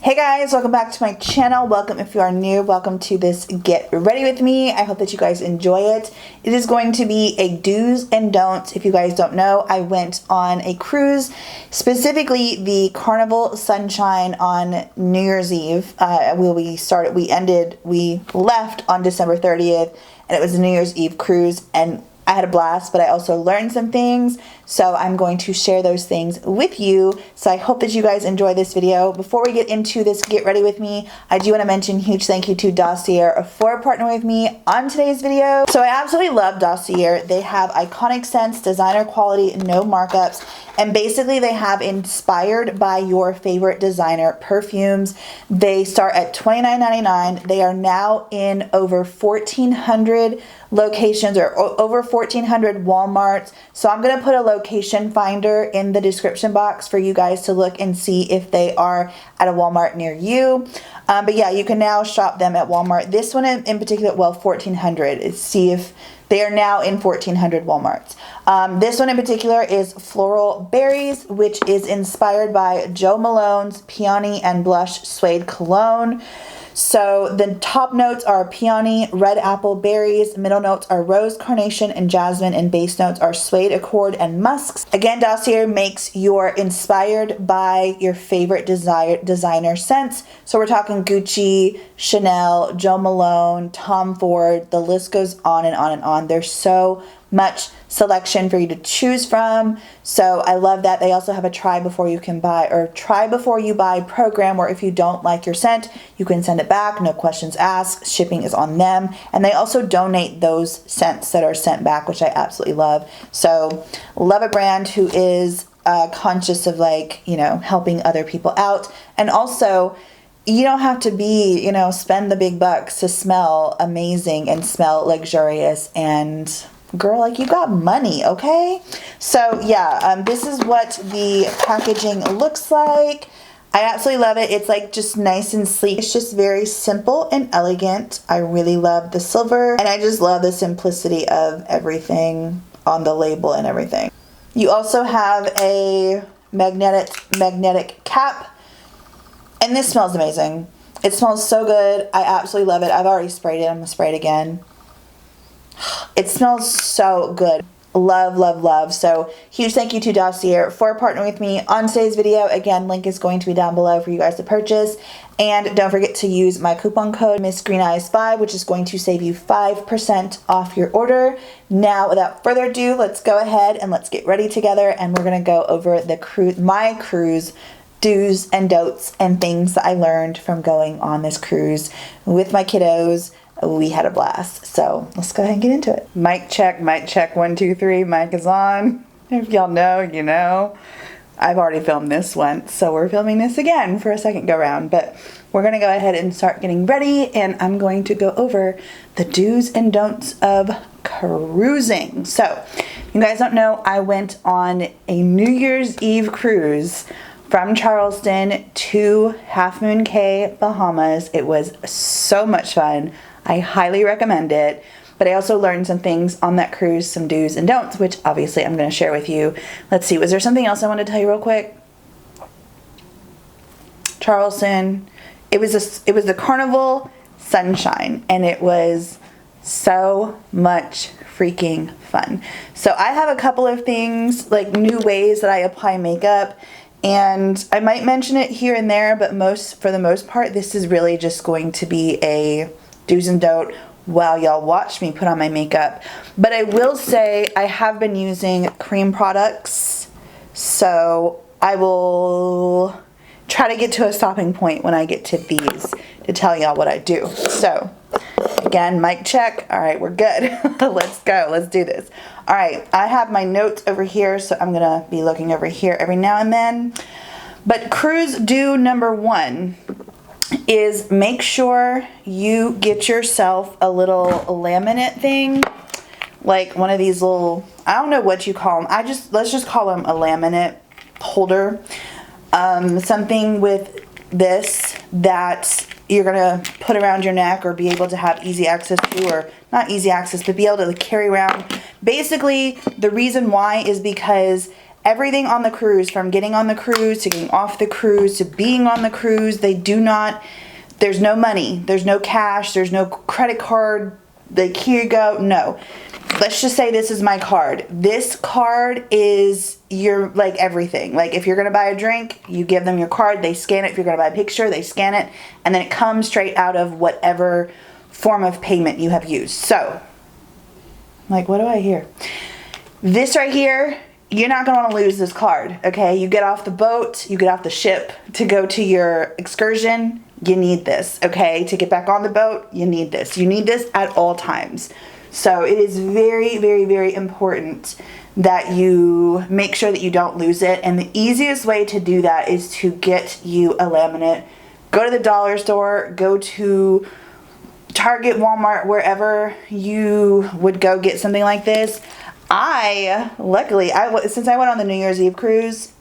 Hey guys, welcome back to my channel. Welcome if you are new. Welcome to this Get Ready With Me. I hope that you guys enjoy it. It is going to be a do's and don'ts. If you guys don't know, I went on a cruise, specifically the Carnival Sunshine on New Year's Eve. We left on December 30th, and it was a New Year's Eve cruise, and I had a blast, but I also learned some things, so I'm going to share those things with you. So I hope that you guys enjoy this video. Before we get into this Get Ready With Me, I do want to mention huge thank you to Dossier for partnering with me on today's video. So I absolutely love Dossier. They have iconic scents, designer quality, no markups, and basically they have inspired by your favorite designer perfumes. They start at $29.99. They are now in over 1,400 locations, or over 1,400 Walmarts. So I'm gonna put a location finder in the description box for you guys to look and see if they are at a Walmart near you. But yeah, you can now shop them at Walmart. This one in particular, well, 1,400. See if they are now in 1,400 Walmarts. This one in particular is Floral Berries, which is inspired by Jo Malone's Peony and Blush Suede Cologne. So the top notes are peony, red apple, berries. Middle notes are rose, carnation, and jasmine. And base notes are suede, accord, and musks. Again, Dossier makes your inspired by your favorite designer scents. So we're talking Gucci, Chanel, Jo Malone, Tom Ford. The list goes on and on and on. There's so much selection for you to choose from. So I love that. They also have a try before you buy program, where if you don't like your scent, you can send it back, no questions asked. Shipping is on them. And they also donate those scents that are sent back, which I absolutely love. So love a brand who is conscious of, like, you know, helping other people out. And also, you don't have to be, spend the big bucks to smell amazing and smell luxurious. And girl, like, you got money, okay? So yeah, this is what the packaging looks like. I absolutely love it. It's like just nice and sleek. It's just very simple and elegant. I really love the silver, and I just love the simplicity of everything on the label and everything. You also have a magnetic cap, and this smells amazing. It smells so good. I absolutely love it. I've already sprayed it. I'm gonna spray it again. It smells so good. Love, love, love. So huge thank you to Dossier for partnering with me on today's video. Again, link is going to be down below for you guys to purchase. And don't forget to use my coupon code MissGreenEyes5, which is going to save you 5% off your order. Now, without further ado, let's go ahead and let's get ready together, and we're gonna go over my cruise do's and don'ts and things that I learned from going on this cruise with my kiddos. We had a blast. So let's go ahead and get into it. Mic check, 1, 2, 3. Mic is on. If y'all know, you know. I've already filmed this once, so we're filming this again for a second go round. But we're gonna go ahead and start getting ready, and I'm going to go over the do's and don'ts of cruising. So if you guys don't know, I went on a New Year's Eve cruise from Charleston to Half Moon Cay, Bahamas. It was so much fun. I highly recommend it. But I also learned some things on that cruise, some do's and don'ts, which obviously I'm going to share with you. Let's see, was there something else I wanted to tell you real quick? Charleston, it was the Carnival Sunshine, and it was so much freaking fun. So I have a couple of things, like new ways that I apply makeup, and I might mention it here and there, but for the most part, this is really just going to be a do's and don't while y'all watch me put on my makeup. But I will say I have been using cream products, so I will try to get to a stopping point when I get to these to tell y'all what I do. So again, mic check. All right, we're good. Let's go. Let's do this. All right, I have my notes over here, so I'm gonna be looking over here every now and then. But cruise do number 1 is make sure you get yourself a little laminate thing, like one of these little, I don't know what you call them. Let's just call them a laminate holder. Something with this that you're gonna put around your neck, or be able to have easy access to, or not easy access, but be able to carry around. Basically, the reason why is because everything on the cruise, from getting on the cruise to getting off the cruise to being on the cruise, they do not, there's no money, there's no cash, there's no credit card, like here you go, no. Let's just say this is my card. This card is your, like, everything. Like, if you're going to buy a drink, you give them your card, they scan it. If you're going to buy a picture, they scan it, and then it comes straight out of whatever form of payment you have used. So, like, what do I hear? This right here, you're not going to want to lose this card, okay? You get off the boat, you get off the ship to go to your excursion, you need this, okay? To get back on the boat, you need this. You need this at all times. So it is very, very, very important that you make sure that you don't lose it. And the easiest way to do that is to get you a laminate. Go to the dollar store, go to Target, Walmart, wherever you would go get something like this. Luckily, since I went on the New Year's Eve cruise,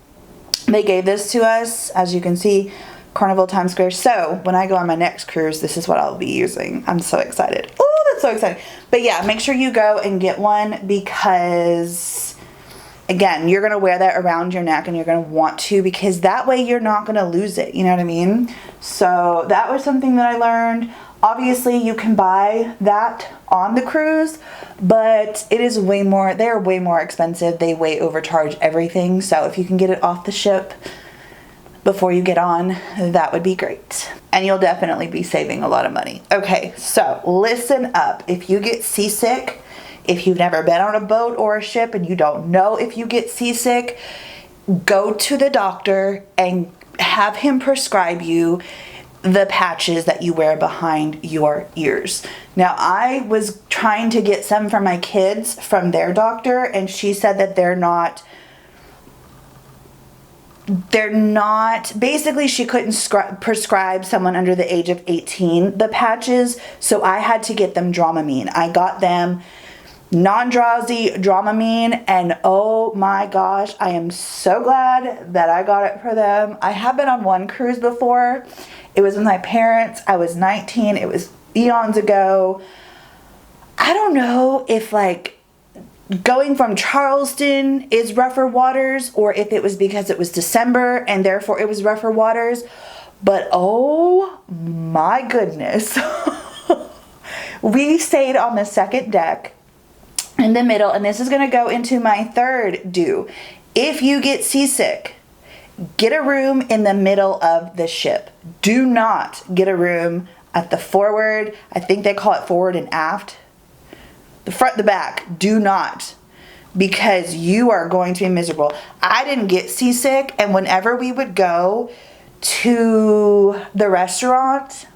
they gave this to us, as you can see, Carnival Times Square. So when I go on my next cruise, this is what I'll be using. I'm so excited. Oh, that's so exciting. But yeah, make sure you go and get one, because again, you're going to wear that around your neck and you're going to want to, because that way you're not going to lose it. You know what I mean? So that was something that I learned. Obviously, you can buy that on the cruise, but it is way more, they're way more expensive. They way overcharge everything. So if you can get it off the ship before you get on, that would be great. And you'll definitely be saving a lot of money. Okay, so listen up. If you get seasick, if you've never been on a boat or a ship and you don't know if you get seasick, go to the doctor and have him prescribe you the patches that you wear behind your ears. Now, I was trying to get some for my kids from their doctor, and she said that they're not, basically she couldn't prescribe someone under the age of 18 the patches, so I had to get them Dramamine. I got them non-drowsy Dramamine, and oh my gosh, I am so glad that I got it for them. I have been on one cruise before. It was with my parents. I was 19. It was eons ago. I don't know if like going from Charleston is rougher waters, or if it was because it was December and therefore it was rougher waters, but oh my goodness. We stayed on the second deck in the middle, and this is going to go into my third do. If you get seasick, get a room in the middle of the ship. Do not get a room at the forward. I think they call it forward and aft. The front, the back. Do not. Because you are going to be miserable. I didn't get seasick, and whenever we would go to the restaurant,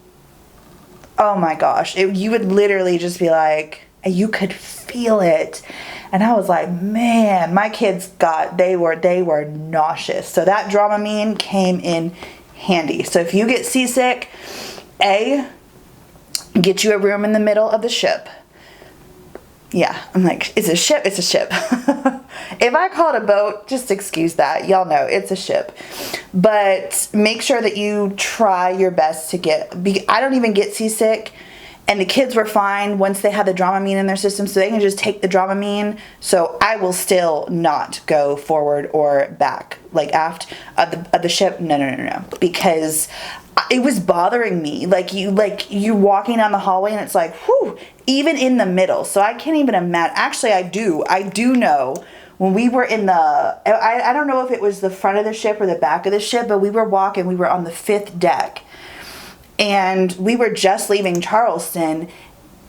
oh my gosh, you would literally just be like, you could feel it. And I was like, man, my kids they were nauseous. So that Dramamine came in handy. So if you get seasick, get you a room in the middle of the ship. Yeah, I'm like, it's a ship, it's a ship. If I call it a boat, just excuse that. Y'all know, it's a ship. But make sure that you try your best to I don't even get seasick. And the kids were fine once they had the Dramamine in their system, so they can just take the Dramamine. So I will still not go forward or back, like aft of the ship. No. Because it was bothering me. Like you walking down the hallway and it's like, whew, even in the middle. So I can't even imagine. Actually, I do know when we were in I don't know if it was the front of the ship or the back of the ship, but we were on the 5th deck. And we were just leaving Charleston,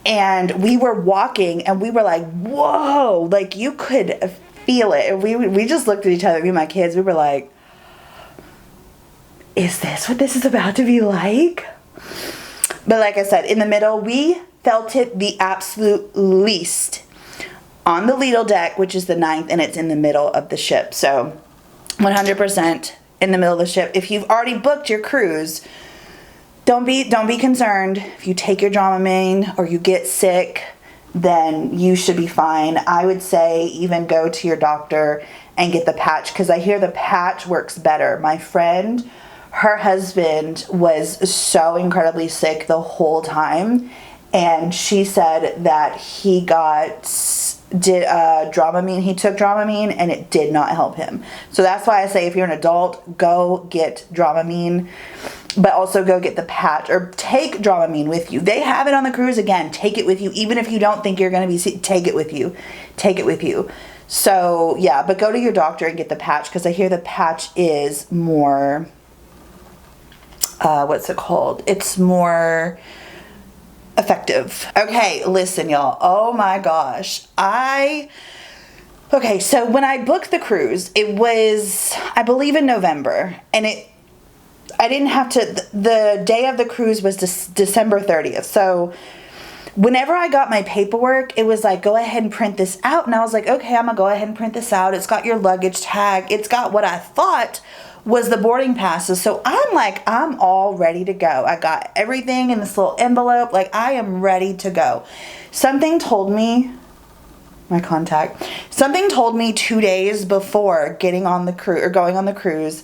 and we were walking, and we were like, whoa, like you could feel it. And we just looked at each other, me and my kids, we were like, is this what this is about to be like? But like I said, in the middle, we felt it the absolute least on the Liddell deck, which is the 9th, and it's in the middle of the ship. So 100% in the middle of the ship. If you've already booked your cruise, don't be concerned. If you take your Dramamine or you get sick, then you should be fine. I would say even go to your doctor and get the patch, because I hear the patch works better. My friend, her husband was so incredibly sick the whole time, and she said that he got did Dramamine. He took Dramamine and it did not help him. So that's why I say if you're an adult, go get Dramamine, but also go get the patch or take Dramamine with you. They have it on the cruise. Again, take it with you. Even if you don't think you're going to be, take it with you. Take it with you. So yeah, but go to your doctor and get the patch, because I hear the patch is more, what's it called? It's more effective. Okay, listen, y'all. Oh my gosh. Okay, so when I booked the cruise, it was, I believe, in November, and I didn't have to, the day of the cruise was December 30th. So whenever I got my paperwork, it was like, go ahead and print this out. And I was like, okay, I'm gonna go ahead and print this out. It's got your luggage tag. It's got what I thought was the boarding passes. So I'm like, I'm all ready to go. I got everything in this little envelope. Like, I am ready to go. Something told me, something told me 2 days before getting on the cruise or going on the cruise,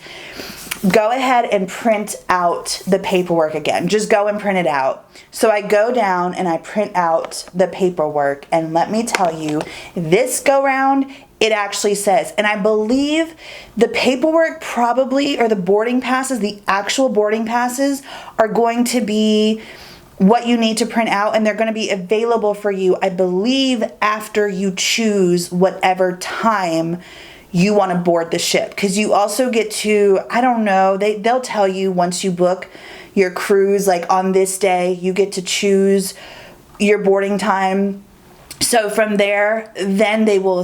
go ahead and print out the paperwork again. Just go and print it out. So I go down and I print out the paperwork, and let me tell you, this go round, it actually says, and I believe the paperwork probably, or the boarding passes, the actual boarding passes are going to be what you need to print out, and they're going to be available for you, I believe, after you choose whatever time you want to board the ship. Because you also get to, I don't know, they'll tell you once you book your cruise, like on this day, you get to choose your boarding time. So from there, then they will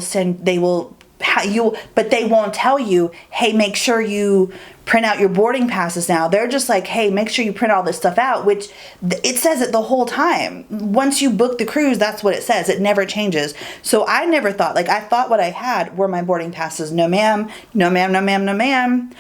but they won't tell you, hey, make sure you print out your boarding passes now. They're just like, hey, make sure you print all this stuff out, which it says it the whole time. Once you book the cruise, that's what it says. It never changes. So I never thought, like, I thought what I had were my boarding passes. No ma'am, no ma'am, no ma'am, no ma'am.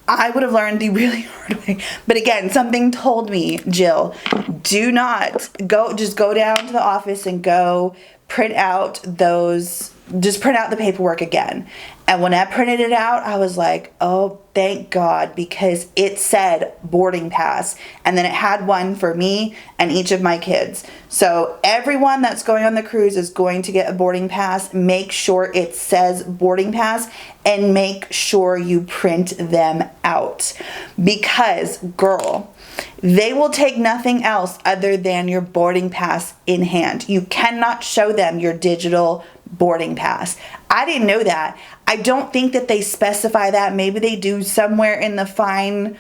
I would have learned the really hard way. But again, something told me, Jill, do not go, just go down to the office and go print out those, just print out the paperwork again. And when I printed it out, I was like, oh, thank God, because it said boarding pass. And then it had one for me and each of my kids. So everyone that's going on the cruise is going to get a boarding pass. Make sure it says boarding pass and make sure you print them out. Because, girl, they will take nothing else other than your boarding pass in hand. You cannot show them your digital boarding pass. I didn't know that. I don't think that they specify that. Maybe they do somewhere in the fine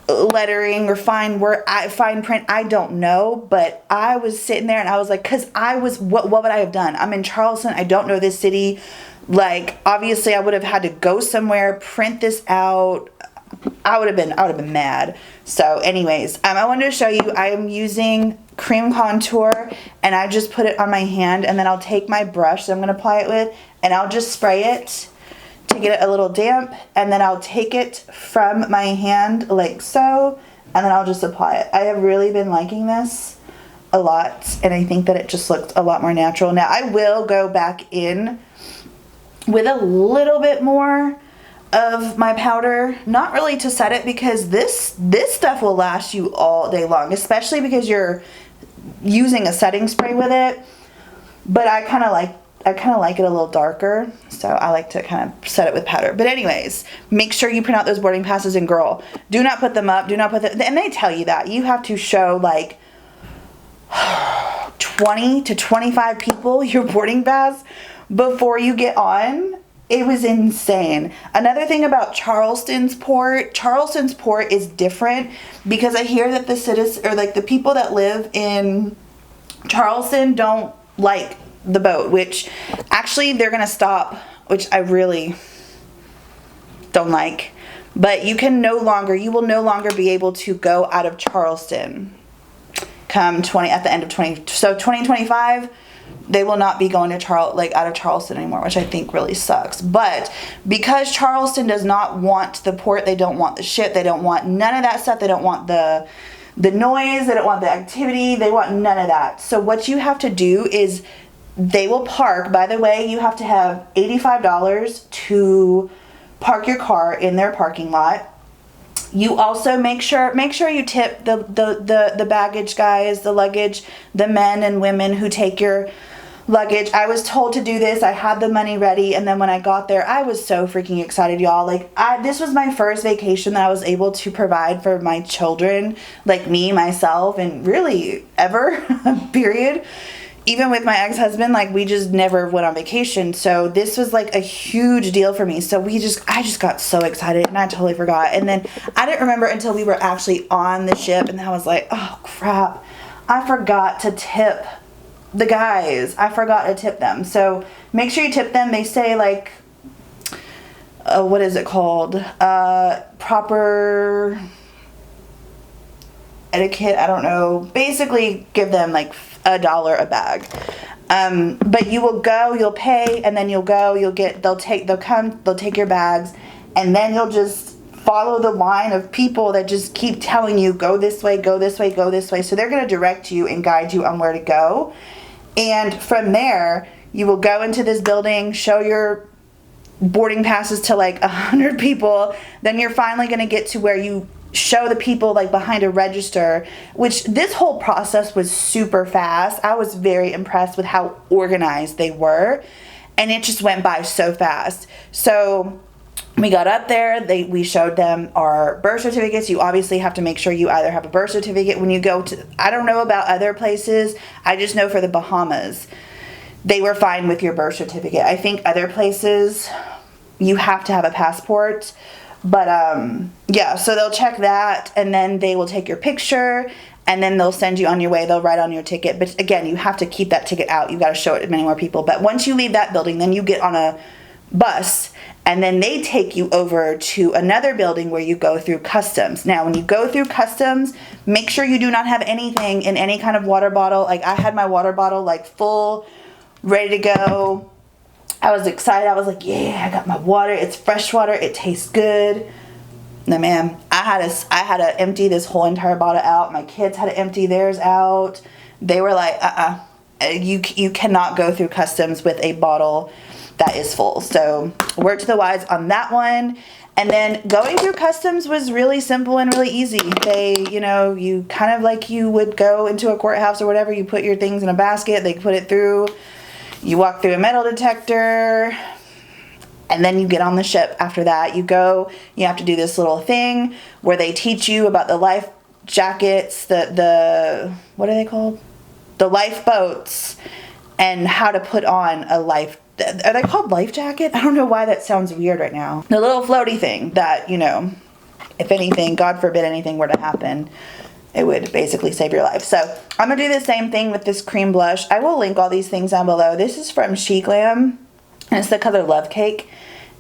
lettering or fine print. I don't know. But I was sitting there and I was like, because I was, what would I have done? I'm in Charleston. I don't know this city. Like, obviously I would have had to go somewhere, print this out. I would have been mad. So anyways, I wanted to show you, I am using cream contour, and I just put it on my hand, and then I'll take my brush that I'm going to apply it with, and I'll just spray it to get it a little damp, and then I'll take it from my hand like so, and then I'll just apply it. I have really been liking this a lot, and I think that it just looks a lot more natural. Now I will go back in with a little bit more of my powder, not really to set it, because this stuff will last you all day long, especially because you're using a setting spray with it. But I kind of like it a little darker, so I like to kind of set it with powder. But anyways, make sure you print out those boarding passes, and girl, do not put them up, do not put them, and they tell you that you have to show like 20 to 25 people your boarding pass before you get on. It was insane. Another thing about Charleston's port is different, because I hear that the citizens, or like the people that live in Charleston, don't like the boat, which actually they're gonna stop, which I really don't like. But you will no longer be able to go out of Charleston come at the end of 2025. They will not be going to out of Charleston anymore, which I think really sucks. But because Charleston does not want the port, they don't want the ship, they don't want none of that stuff, they don't want the noise, they don't want the activity, they want none of that. So what you have to do is, they will park, by the way, you have to have $85 to park your car in their parking lot. You also make sure you tip the baggage guys, the luggage, the men and women who take your luggage. I was told to do this. I had the money ready, and then when I got there, I was so freaking excited, y'all. Like, this was my first vacation that I was able to provide for my children, like me, myself, and really ever, period. Even with my ex-husband, like, we just never went on vacation. So this was like a huge deal for me. So I just got so excited, and I totally forgot. And then I didn't remember until we were actually on the ship, and I was like, oh crap, I forgot to tip the guys. I forgot to tip them. So make sure you tip them. They say, like, what is it called? Proper etiquette. I don't know. Basically, give them like $1 a bag. But you will go, you'll pay, and then you'll go, they'll take your bags, and then you'll just follow the line of people that just keep telling you, go this way, go this way, go this way. So they're going to direct you and guide you on where to go. And from there, you will go into this building, show your boarding passes to like 100 people. Then you're finally going to get to where you show the people like behind a register, which this whole process was super fast. I was very impressed with how organized they were, and it just went by so fast. So we got up there, we showed them our birth certificates. You obviously have to make sure you either have a birth certificate when you go to, I don't know about other places, I just know for the Bahamas, they were fine with your birth certificate. I think other places, you have to have a passport. But, yeah, so they'll check that, and then they will take your picture, and then they'll send you on your way. They'll write on your ticket. But, again, you have to keep that ticket out. You got to show it to many more people. But once you leave that building, then you get on a bus, and then they take you over to another building where you go through customs. Now, when you go through customs, make sure you do not have anything in any kind of water bottle. Like, I had my water bottle, like, full, ready to go. I was excited. I was like, yeah, I got my water. It's fresh water. It tastes good. No, ma'am. I had to empty this whole entire bottle out. My kids had to empty theirs out. They were like, you cannot go through customs with a bottle that is full. So word to the wise on that one. And then going through customs was really simple and really easy. They, you kind of like you would go into a courthouse or whatever. You put your things in a basket. They put it through. You walk through a metal detector, and then you get on the ship. After that, you have to do this little thing where they teach you about the life jackets, the what are they called? The lifeboats, and how to put on a life, are they called life jacket? I don't know why that sounds weird right now. The little floaty thing that, if anything, God forbid anything were to happen, it would basically save your life. So I'm going to do the same thing with this cream blush. I will link all these things down below. This is from Grwm, and it's the color Love Cake,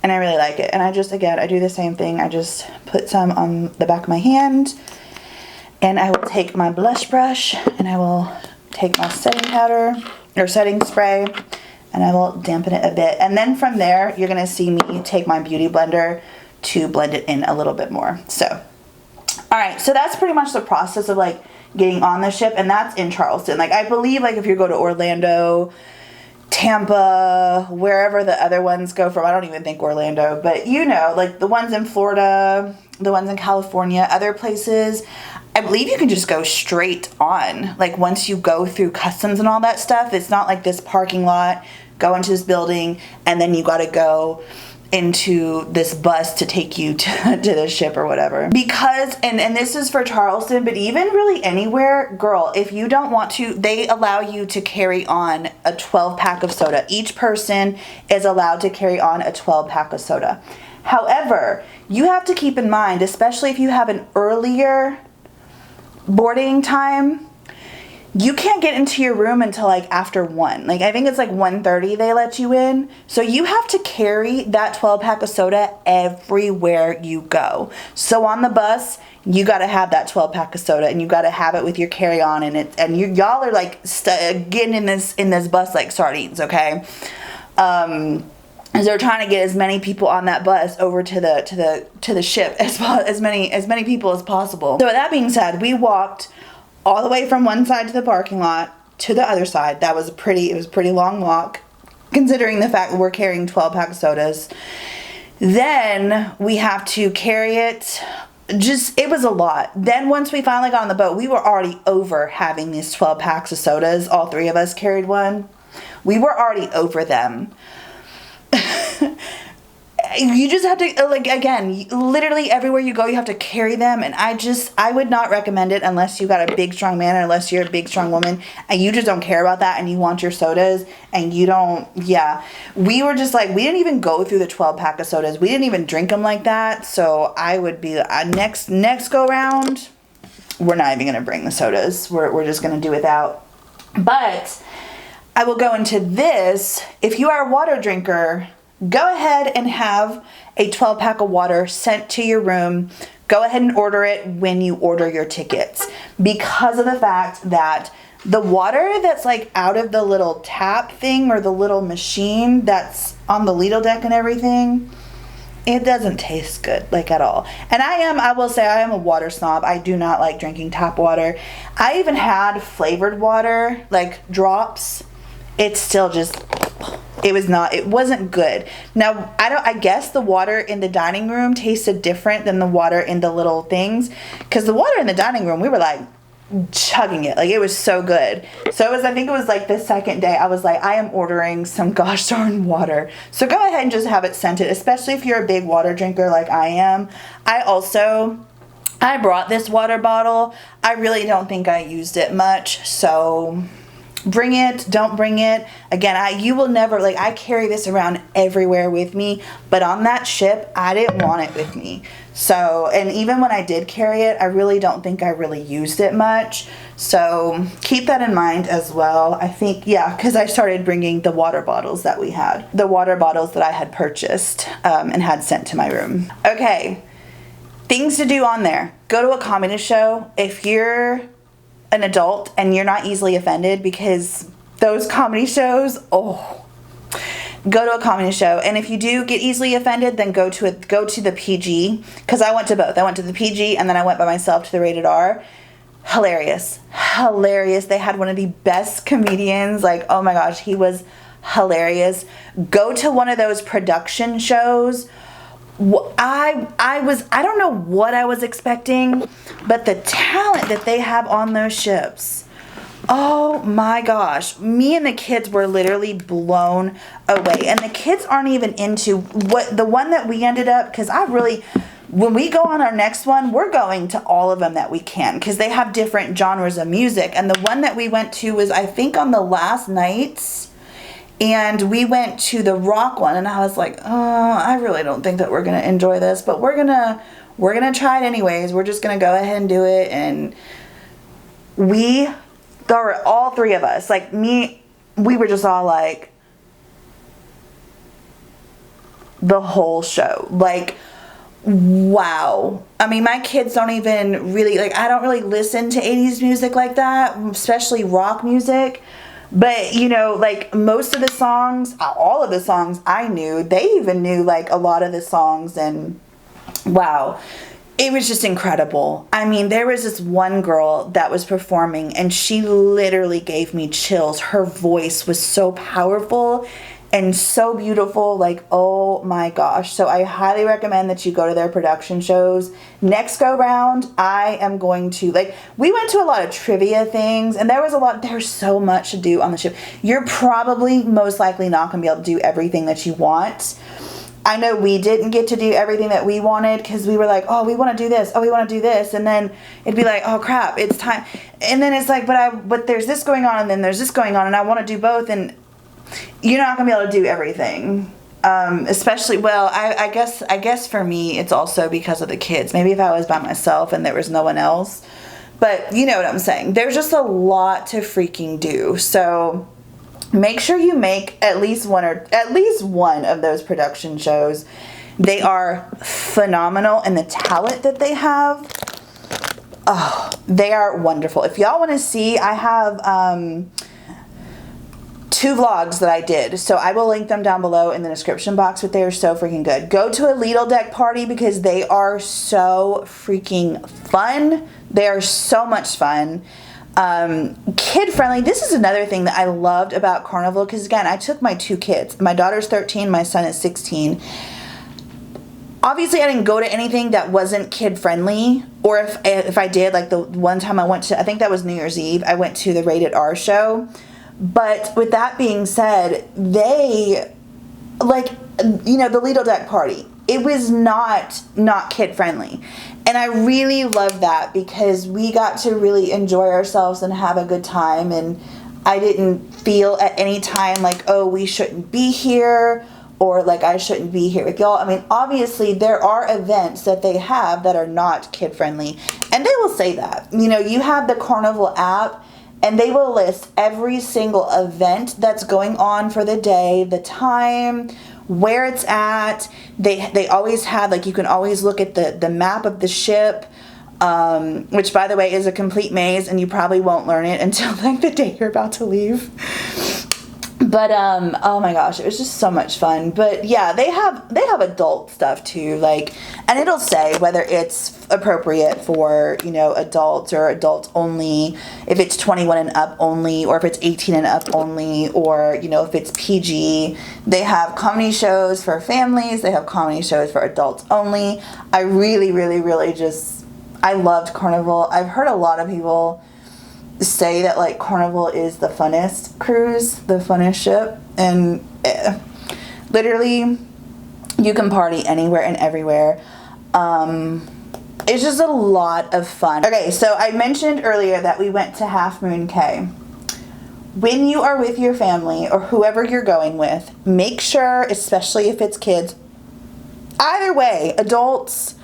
and I really like it. And I do the same thing. I just put some on the back of my hand, and I will take my blush brush, and I will take my setting powder, or setting spray, and I will dampen it a bit. And then from there, you're going to see me take my beauty blender to blend it in a little bit more. So alright, so that's pretty much the process of like getting on the ship, and that's in Charleston. Like, I believe like if you go to Orlando, Tampa, wherever the other ones go from, I don't even think Orlando, but like the ones in Florida, the ones in California, other places, I believe you can just go straight on. Like, once you go through customs and all that stuff, it's not like this parking lot, go into this building, and then you gotta go into this bus to take you to the ship or whatever. Because, and this is for Charleston, but even really anywhere, girl, if you don't want to, they allow you to carry on a 12-pack of soda. Each person is allowed to carry on a 12-pack of soda. However, you have to keep in mind, especially if you have an earlier boarding time, you can't get into your room until like after 1. Like, I think it's like 1:30 they let you in. So you have to carry that 12-pack of soda everywhere you go. So on the bus, you got to have that 12-pack of soda, and you got to have it with your carry-on, and y'all are like getting in this bus like sardines, okay? As they're trying to get as many people on that bus over to the ship as many people as possible. So with that being said, we walked all the way from one side to the parking lot to the other side. It was a pretty long walk, considering the fact that we're carrying 12-pack of sodas. Then we have to carry it. It was a lot. Then once we finally got on the boat, we were already over having these 12 packs of sodas. All 3 of us carried one. We were already over them. You just have to, like, again, literally everywhere you go, you have to carry them. And I would not recommend it unless you got a big, strong man, or unless you're a big, strong woman and you just don't care about that and you want your sodas and you don't, yeah. We were just like, we didn't even go through the 12 pack of sodas. We didn't even drink them like that. So I would be, next go round, we're not even going to bring the sodas. We're just going to do without. But I will go into this. If you are a water drinker, go ahead and have a 12 pack of water sent to your room. Go ahead and order it when you order your tickets, because of the fact that the water that's like out of the little tap thing or the little machine that's on the Lido deck and everything, it doesn't taste good, like, at all. And I will say I am a water snob. I do not like drinking tap water. I even had flavored water, like drops. It's still just, it wasn't good. Now, I guess the water in the dining room tasted different than the water in the little things, because the water in the dining room, we were like chugging it. Like, it was so good. So I think it was like the second day, I was like, I am ordering some gosh darn water. So go ahead and just have it sent, especially if you're a big water drinker like I am. I brought this water bottle. I really don't think I used it much, so bring it, don't bring it. Again, you will never, like, I carry this around everywhere with me, but on that ship, I didn't want it with me. So, and even when I did carry it, I really don't think I really used it much. So keep that in mind as well. I think, yeah, because I started bringing the water bottles that we had. The water bottles that I had purchased and had sent to my room. Okay, things to do on there. Go to a comedy show. If you're an adult and you're not easily offended, because those comedy shows, go to a comedy show. And if you do get easily offended, then go to the PG, because I went to both. I went to the PG and then I went by myself to the rated R. Hilarious. They had one of the best comedians. Like, oh my gosh, he was hilarious. Go to one of those production shows. I don't know what I was expecting, but the talent that they have on those ships, oh my gosh, me and the kids were literally blown away. And the kids aren't even into the one that we ended up, because when we go on our next one, we're going to all of them that we can, because they have different genres of music. And the one that we went to was, I think, on the last nights. And we went to the rock one, and I was like, oh, I really don't think that we're going to enjoy this, but we're going to try it anyways. We're just going to go ahead and do it. And all three of us, like me, we were just all like, the whole show, like, wow. I mean, my kids don't even really, like, I don't really listen to 80s music like that, especially rock music. But, you know, like, most of the songs, all of the songs I knew, they even knew, like, a lot of the songs, and wow, it was just incredible. I mean, there was this one girl that was performing, and she literally gave me chills. Her voice was so powerful and so beautiful, like, oh my gosh. So I highly recommend that you go to their production shows. Next go round, I am going to, like, we went to a lot of trivia things, and there's so much to do on the ship. You're probably most likely not going to be able to do everything that you want. I know we didn't get to do everything that we wanted, because we were like, oh, we want to do this, oh, we want to do this, and then it'd be like, oh crap, it's time. And then it's like, but there's this going on, and then there's this going on, and I want to do both, and you're not gonna be able to do everything. Especially, well, I guess for me, it's also because of the kids. Maybe if I was by myself and there was no one else, but you know what I'm saying. There's just a lot to freaking do. So make sure you make at least one of those production shows. They are phenomenal, and the talent that they have, oh, they are wonderful. If y'all want to see, I have 2 vlogs that I did, so I will link them down below in the description box, but they are so freaking good. Go to a Lido deck party, because they are so freaking fun. They are so much fun. Kid friendly. This is another thing that I loved about Carnival, because again, I took my 2 kids. My daughter's 13, my son is 16. Obviously, I didn't go to anything that wasn't kid friendly, or if I did, like the one time I went to, I think that was New Year's Eve, I went to the Rated R show. But with that being said, they, like, you know, the Lido Deck party, it was not kid friendly. And I really love that because we got to really enjoy ourselves and have a good time. And I didn't feel at any time like, oh, we shouldn't be here, or like I shouldn't be here with y'all. I mean, obviously there are events that they have that are not kid friendly, and they will say that. You know, you have the Carnival app and they will list every single event that's going on for the day, the time, where it's at. They always have, like, you can always look at the map of the ship, which, by the way, is a complete maze, and you probably won't learn it until like the day you're about to leave. But oh my gosh, it was just so much fun. But yeah, they have adult stuff too, like, and it'll say whether it's appropriate for, you know, adults or adults only, if it's 21 and up only, or if it's 18 and up only, or, you know, if it's PG. They have comedy shows for families, they have comedy shows for adults only. I really just, I loved Carnival. I've heard a lot of people say that, like, Carnival is the funnest cruise, the funnest ship, and literally you can party anywhere and everywhere. It's just a lot of fun. Okay, so I mentioned earlier that we went to Half Moon Cay. When you are with your family or whoever you're going with, make sure, especially if it's kids, either way, adults,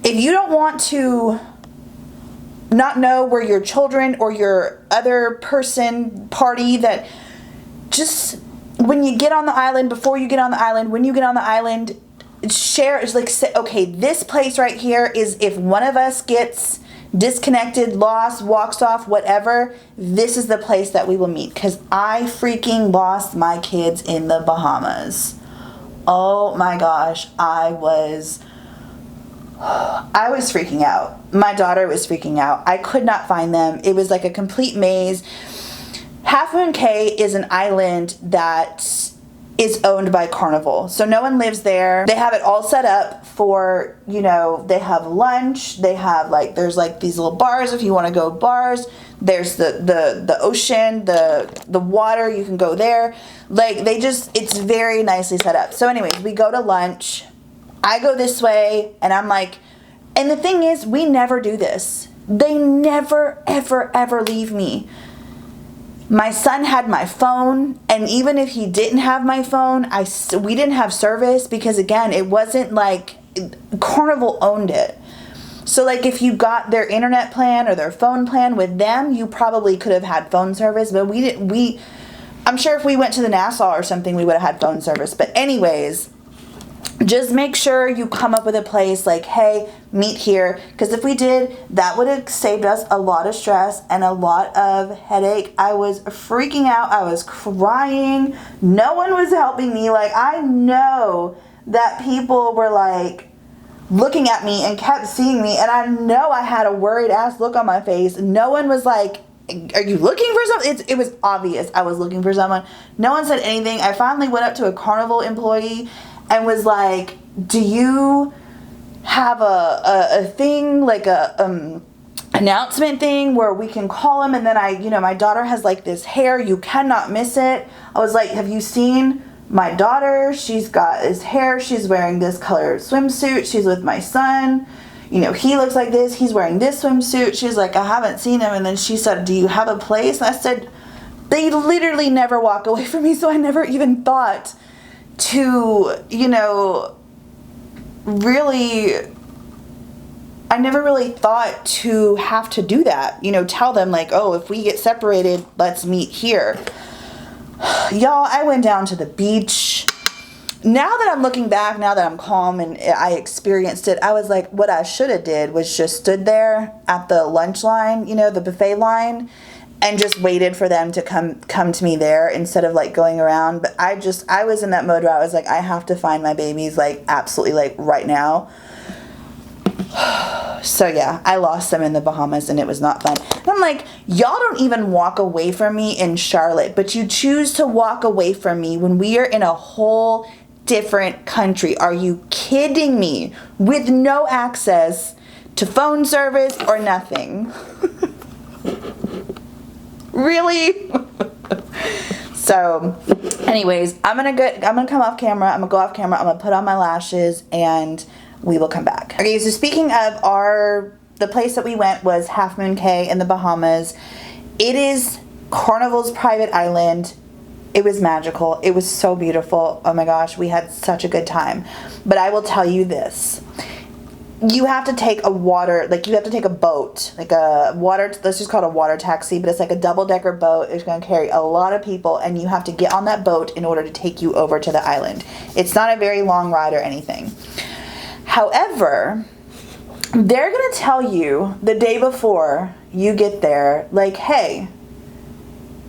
if you don't want to not know where your children or your other person party, that just when you get on the island, before you get on the island, when you get on the island, share. It's like, say, okay, this place right here is, if one of us gets disconnected, lost, walks off, whatever, this is the place that we will meet. Because I freaking lost my kids in the Bahamas. Oh my gosh, I was freaking out. My daughter was freaking out. I could not find them. It was like a complete maze. Half Moon Cay is an island that is owned by Carnival. So no one lives there. They have it all set up for, you know, they have lunch. They have, like, there's like these little bars if you want to go bars. There's the ocean, the water, you can go there. Like, they just, it's very nicely set up. So anyways, we go to lunch. I go this way, and I'm like, and the thing is, we never do this. They never, ever leave me. My son had my phone, and even if he didn't have my phone, we didn't have service because, again, it wasn't like Carnival owned it. So, like, if you got their internet plan or their phone plan with them, you probably could have had phone service, but we didn't. I'm sure if we went to the Nassau or something, we would have had phone service. But anyways, just make sure you come up with a place like, hey, meet here. Because if we did, that would have saved us a lot of stress and a lot of headache. I was freaking out. I was crying. No one was helping me. Like, I know that people were like looking at me and kept seeing me. And I know I had a worried ass look on my face. No one was like, are you looking for something? It was obvious I was looking for someone. No one said anything. I finally went up to a Carnival employee and was like, do you have a thing, like a announcement thing where we can call him? And then my daughter has like this hair, you cannot miss it. I was like, have you seen my daughter? She's got this hair, she's wearing this color swimsuit, she's with my son. You know, he looks like this, he's wearing this swimsuit. She's like, I haven't seen him. And then she said, do you have a place? And I said, they literally never walk away from me, so I never even thought to, I never really thought to have to do that. Tell them like, oh, if we get separated, let's meet here. Y'all, I went down to the beach. Now that I'm looking back, now that I'm calm and I experienced it, I was like, what I should have did was just stood there at the lunch line, the buffet line, and just waited for them to come to me there instead of like going around. But I was in that mode where I was like, I have to find my babies like absolutely like right now. So yeah, I lost them in the Bahamas and it was not fun. And I'm like, y'all don't even walk away from me in Charlotte, but you choose to walk away from me when we are in a whole different country. Are you kidding me? With no access to phone service or nothing. Really? So anyways, I'm gonna come off camera. I'm gonna go off camera. I'm gonna put on my lashes and we will come back. Okay, so speaking of the place that we went was Half Moon Cay in the Bahamas. It is Carnival's private island. It was magical. It was so beautiful. Oh my gosh, we had such a good time. But I will tell you this. You have to take a boat, like a water, let's just call it a water taxi, but it's like a double-decker boat. It's going to carry a lot of people, and you have to get on that boat in order to take you over to the island. It's not a very long ride or anything. However, they're going to tell you the day before you get there, like, hey,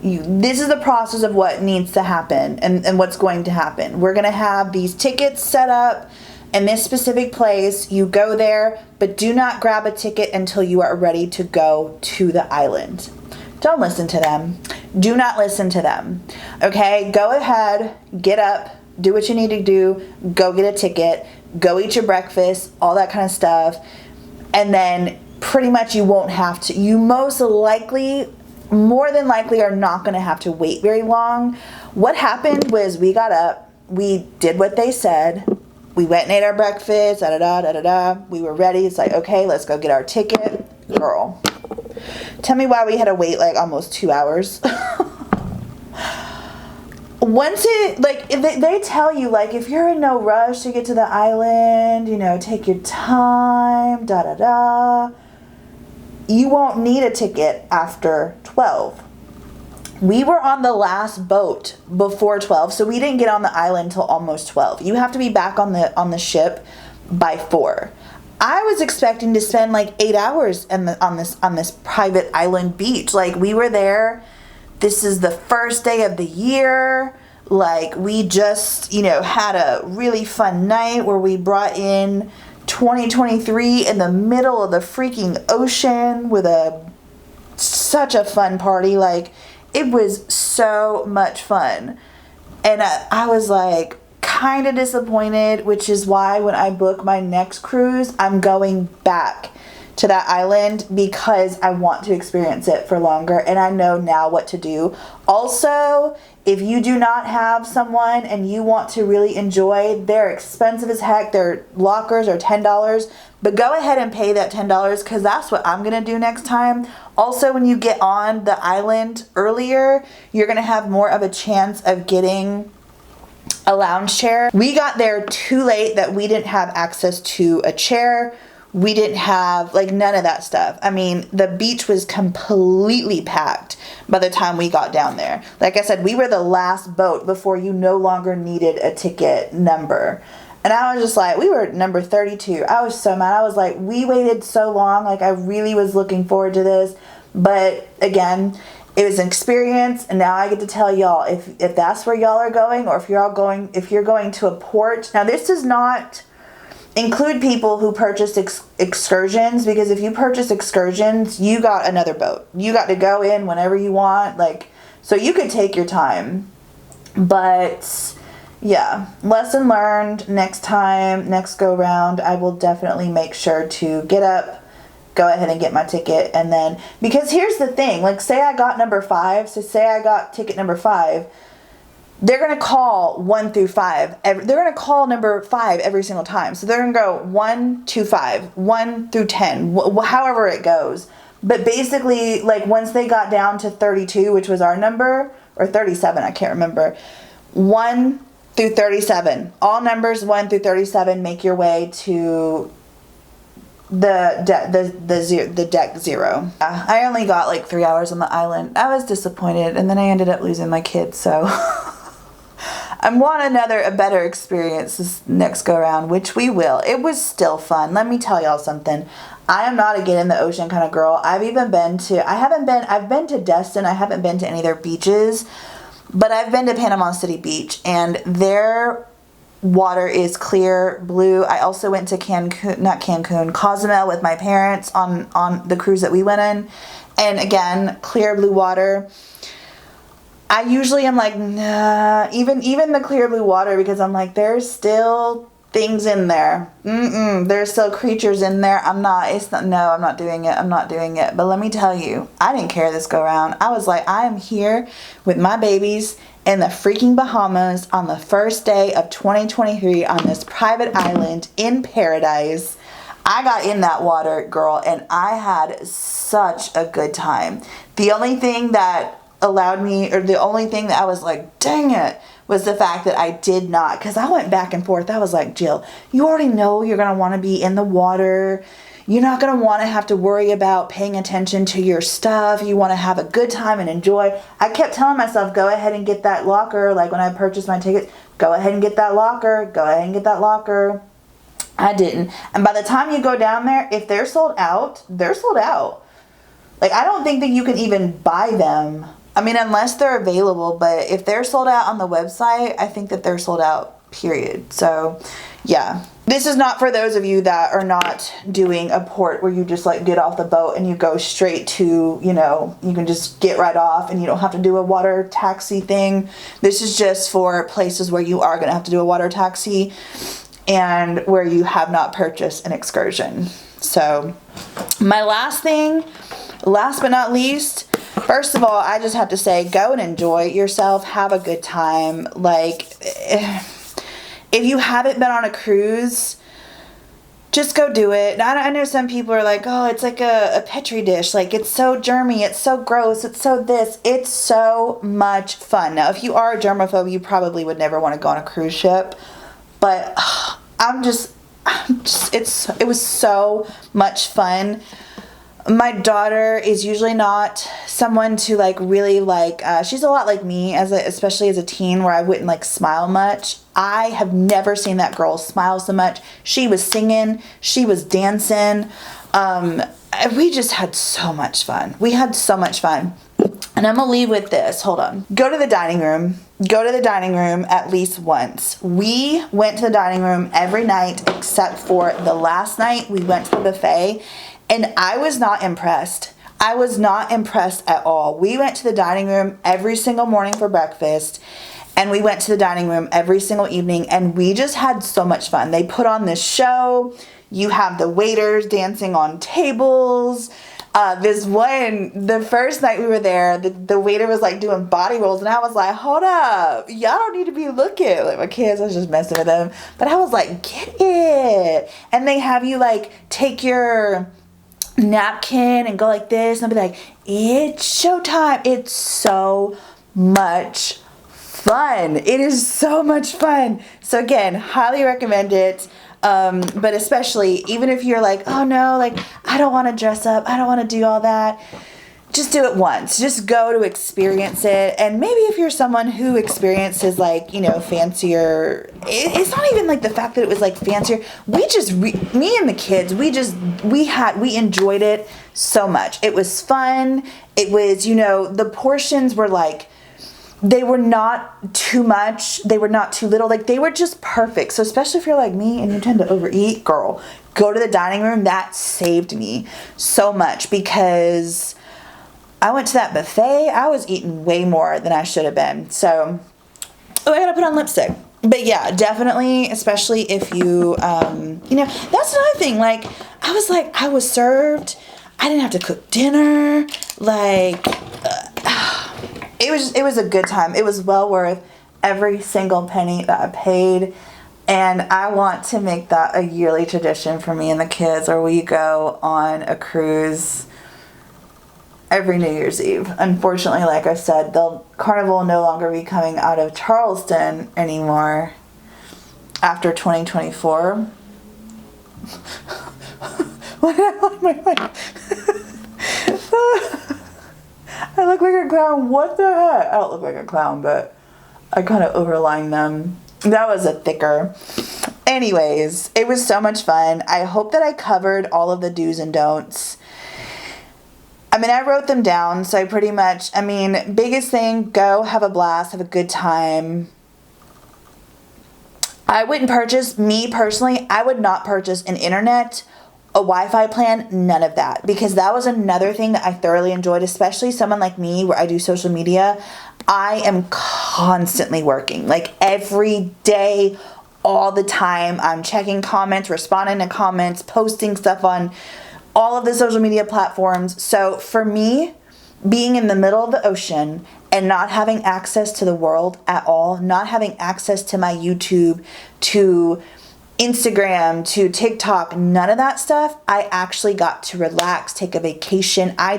this is the process of what needs to happen and what's going to happen. We're going to have these tickets set up in this specific place. You go there, but do not grab a ticket until you are ready to go to the island. Don't listen to them. Do not listen to them. Okay, go ahead, get up, do what you need to do, go get a ticket, go eat your breakfast, all that kind of stuff. And then pretty much you won't have to, you more than likely are not going to have to wait very long. What happened was we got up, we did what they said, we went and ate our breakfast, we were ready. It's like, okay, let's go get our ticket. Girl, tell me why we had to wait like almost 2 hours. Once they tell you, like, if you're in no rush to get to the island, you know, take your time, you won't need a ticket after 12. We were on the last boat before 12, so we didn't get on the island till almost 12. You have to be back on the ship by 4. I was expecting to spend like 8 hours on this private island beach. Like, we were there. This is the first day of the year. Like, we just, you know, had a really fun night where we brought in 2023 in the middle of the freaking ocean with such a fun party. Like, it was so much fun. And I was like kind of disappointed, which is why when I book my next cruise, I'm going back to that island because I want to experience it for longer and I know now what to do. Also, if you do not have someone and you want to really enjoy, they're expensive as heck. Their lockers are $10, but go ahead and pay that $10 because that's what I'm going to do next time. Also, when you get on the island earlier, you're going to have more of a chance of getting a lounge chair. We got there too late that we didn't have access to a chair. We didn't have, like, none of that stuff. I mean, the beach was completely packed by the time we got down there. Like I said, we were the last boat before you no longer needed a ticket number. And I was just like, we were number 32. I was so mad. I was like, we waited so long. Like, I really was looking forward to this. But again, it was an experience. And now I get to tell y'all if that's where y'all are going, or if you're going to a port. Now, this does not include people who purchased excursions, because if you purchase excursions, you got another boat. You got to go in whenever you want, like, so you could take your time. But yeah, lesson learned. Next time, next go round, I will definitely make sure to get up, go ahead and get my ticket. And then, because here's the thing, like, say I got number 5, so say I got ticket number 5, they're going to call 1 through 5. They're going to call number 5 every single time. So they're going to go 1 to 5, 1 through 10, however it goes. But basically, like, once they got down to 32, which was our number, or 37, I can't remember, 1 through 37, all numbers 1 through 37, make your way to the deck 0. I only got like 3 hours on the island. I was disappointed, and then I ended up losing my kids, so I want a better experience this next go around, which we will. It was still fun. Let me tell y'all something. I am not a get in the ocean kind of girl. I've been to Destin. I haven't been to any of their beaches, but I've been to Panama City Beach, and their water is clear blue. I also went to Cozumel with my parents on the cruise that we went in, and again, clear blue water. I usually am like, nah, even the clear blue water, because I'm like, there's still things in there. There's still creatures in there. I'm not doing it. I'm not doing it. But let me tell you, I didn't care this go around. I was like, I am here with my babies in the freaking Bahamas on the first day of 2023 on this private island in paradise. I got in that water, girl, and I had such a good time. The only thing that the only thing that I was like, dang it, was the fact that I did not, because I went back and forth. I was like, Jill, you already know you're going to want to be in the water. You're not going to want to have to worry about paying attention to your stuff. You want to have a good time and enjoy. I kept telling myself, go ahead and get that locker. Like when I purchased my tickets, go ahead and get that locker. Go ahead and get that locker. I didn't. And by the time you go down there, if they're sold out, they're sold out. Like, I don't think that you can even buy them. I mean, unless they're available, but if they're sold out on the website, I think that they're sold out, period. So, yeah. This is not for those of you that are not doing a port where you just like get off the boat and you go straight to, you know, you can just get right off and you don't have to do a water taxi thing. This is just for places where you are going to have to do a water taxi and where you have not purchased an excursion. So, my last but not least, first of all, I just have to say, go and enjoy yourself. Have a good time. Like, if you haven't been on a cruise, just go do it. I know some people are like, oh, it's like a Petri dish. Like, it's so germy. It's so gross. It's so this. It's so much fun. Now, if you are a germaphobe, you probably would never want to go on a cruise ship. But it was so much fun. My daughter is usually not someone to like really like, she's a lot like me, especially as a teen, where I wouldn't like smile much. I have never seen that girl smile so much. She was singing, she was dancing. We just had so much fun. We had so much fun. And I'm going to leave with this. Hold on. Go to the dining room. Go to the dining room at least once. We went to the dining room every night except for the last night we went to the buffet. And I was not impressed. I was not impressed at all. We went to the dining room every single morning for breakfast. And we went to the dining room every single evening. And we just had so much fun. They put on this show. You have the waiters dancing on tables. The first night we were there, the waiter was like doing body rolls, and I was like, hold up, y'all don't need to be looking. Like, my kids, I was just messing with them. But I was like, get it. And they have you like take your napkin and go like this, and I'll be like, it's showtime. It's so much fun. It is so much fun. So again, highly recommend it. But especially, even if you're like, oh no, like, I don't want to dress up, I don't want to do all that, just do it once. Just go to experience it. And maybe if you're someone who experiences, like, you know, fancier, it's not even like the fact that it was like fancier. Me and the kids, we enjoyed it so much. It was fun. It was, you know, the portions were like, they were not too much. They were not too little. Like, they were just perfect. So especially if you're like me and you tend to overeat, girl, go to the dining room. That saved me so much, because I went to that buffet. I was eating way more than I should have been. So, oh, I gotta put on lipstick. But yeah, definitely, especially if you, you know, that's another thing. Like, I was served. I didn't have to cook dinner. Like, it was a good time. It was well worth every single penny that I paid. And I want to make that a yearly tradition for me and the kids, where we go on a cruise every New Year's Eve. Unfortunately, like I said, Carnival will no longer be coming out of Charleston anymore after 2024. What did I want my I look like a clown. What the heck? I don't look like a clown, but I kind of overlined them. That was a thicker. Anyways, it was so much fun. I hope that I covered all of the do's and don'ts. I mean, I wrote them down, so I pretty much, biggest thing, go have a blast, have a good time. I wouldn't purchase, me personally, I would not purchase an internet, a Wi-Fi plan, none of that. Because that was another thing that I thoroughly enjoyed, especially someone like me where I do social media. I am constantly working, like every day, all the time. I'm checking comments, responding to comments, posting stuff on all of the social media platforms. So for me, being in the middle of the ocean and not having access to the world at all, not having access to my YouTube, to Instagram, to TikTok, none of that stuff, I actually got to relax, take a vacation. I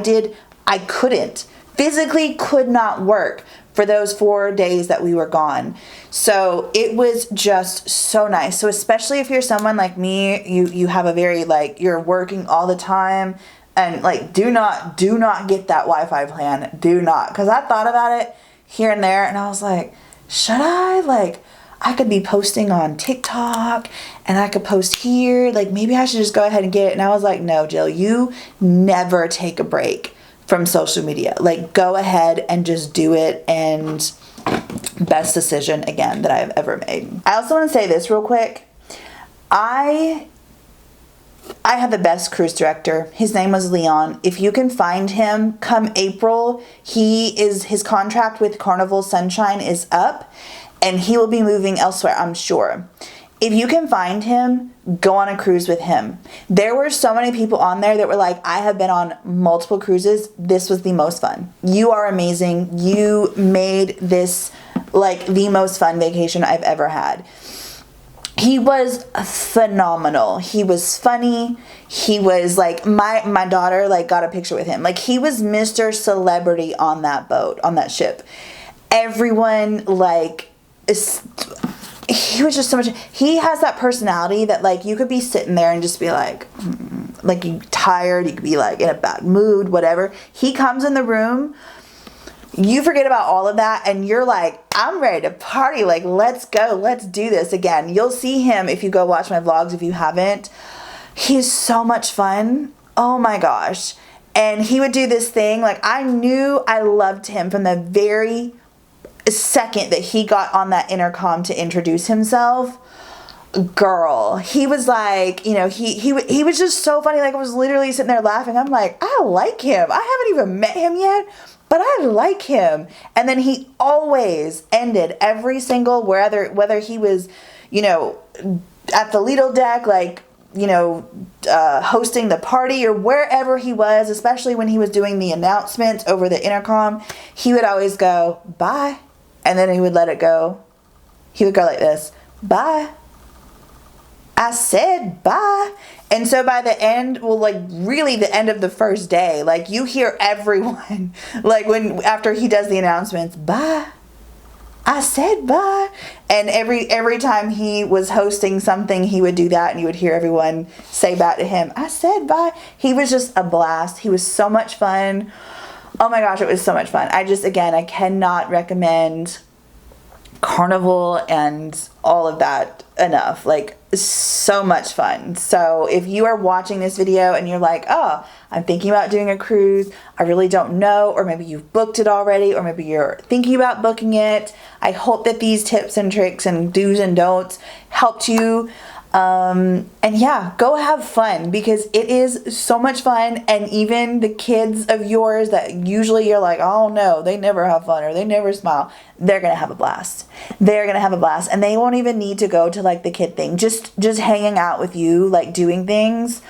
couldn't, physically could not work for those 4 days that we were gone. So it was just so nice. So especially if you're someone like me, you have a very, like, you're working all the time, and like, do not get that Wi-Fi plan. Do not. Because I thought about it here and there, and I was like, should I? Like, I could be posting on TikTok, and I could post here. Like, maybe I should just go ahead and get it. And I was like, no, Jill, you never take a break from social media. Like, go ahead and just do it. And best decision, again, that I've ever made. I also want to say this real quick. I had the best cruise director. His name was Leon. If you can find him, come April, his contract with Carnival Sunshine is up, and he will be moving elsewhere, I'm sure. If you can find him, go on a cruise with him. There were so many people on there that were like, I have been on multiple cruises. This was the most fun. You are amazing. You made this like the most fun vacation I've ever had. He was phenomenal. He was funny. He was like, my daughter like got a picture with him. Like, he was Mr. Celebrity on that boat, on that ship. Everyone like, he was just so much, he has that personality that like you could be sitting there and just be like you tired, you could be like in a bad mood, whatever. He comes in the room, you forget about all of that, and you're like, I'm ready to party. Like, let's go. Let's do this again. You'll see him if you go watch my vlogs if you haven't. He's so much fun. Oh my gosh. And he would do this thing. Like, I knew I loved him from the very second that he got on that intercom to introduce himself. Girl, he was like, you know, he was just so funny. Like, I was literally sitting there laughing. I'm like, I like him. I haven't even met him yet, but I like him. And then he always ended every single, whether he was, you know, at the Lido deck, like, you know, hosting the party, or wherever he was, especially when he was doing the announcements over the intercom, he would always go, bye. And then he would let it go. He would go like this, bye. I said bye. And so by the end, well, like really the end of the first day, like you hear everyone, like after he does the announcements, bye. I said bye. And every time he was hosting something, he would do that, and you would hear everyone say back to him, I said bye. He was just a blast. He was so much fun. Oh my gosh, it was so much fun. I cannot recommend Carnival and all of that enough. Like, so much fun. So if you are watching this video and you're like, oh, I'm thinking about doing a cruise, I really don't know, or maybe you've booked it already, or maybe you're thinking about booking it, I hope that these tips and tricks and do's and don'ts helped you. And yeah, go have fun, because it is so much fun. And even the kids of yours that usually you're like, oh no, they never have fun or they never smile, they're gonna have a blast. They're gonna have a blast, and they won't even need to go to like the kid thing. Just hanging out with you, like doing things.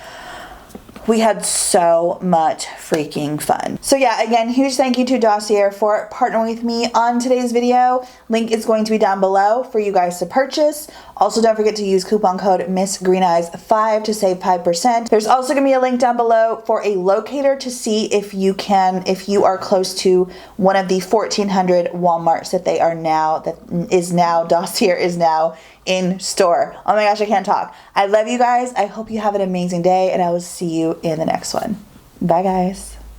We had so much freaking fun. So yeah, again, huge thank you to Dossier for partnering with me on today's video. Link is going to be down below for you guys to purchase. Also, don't forget to use coupon code MissGreenEyes5 to save 5%. There's also gonna be a link down below for a locator to see if you are close to one of the 1,400 Walmarts that Dossier is now in store. Oh my gosh, I can't talk. I love you guys. I hope you have an amazing day, and I will see you in the next one. Bye guys.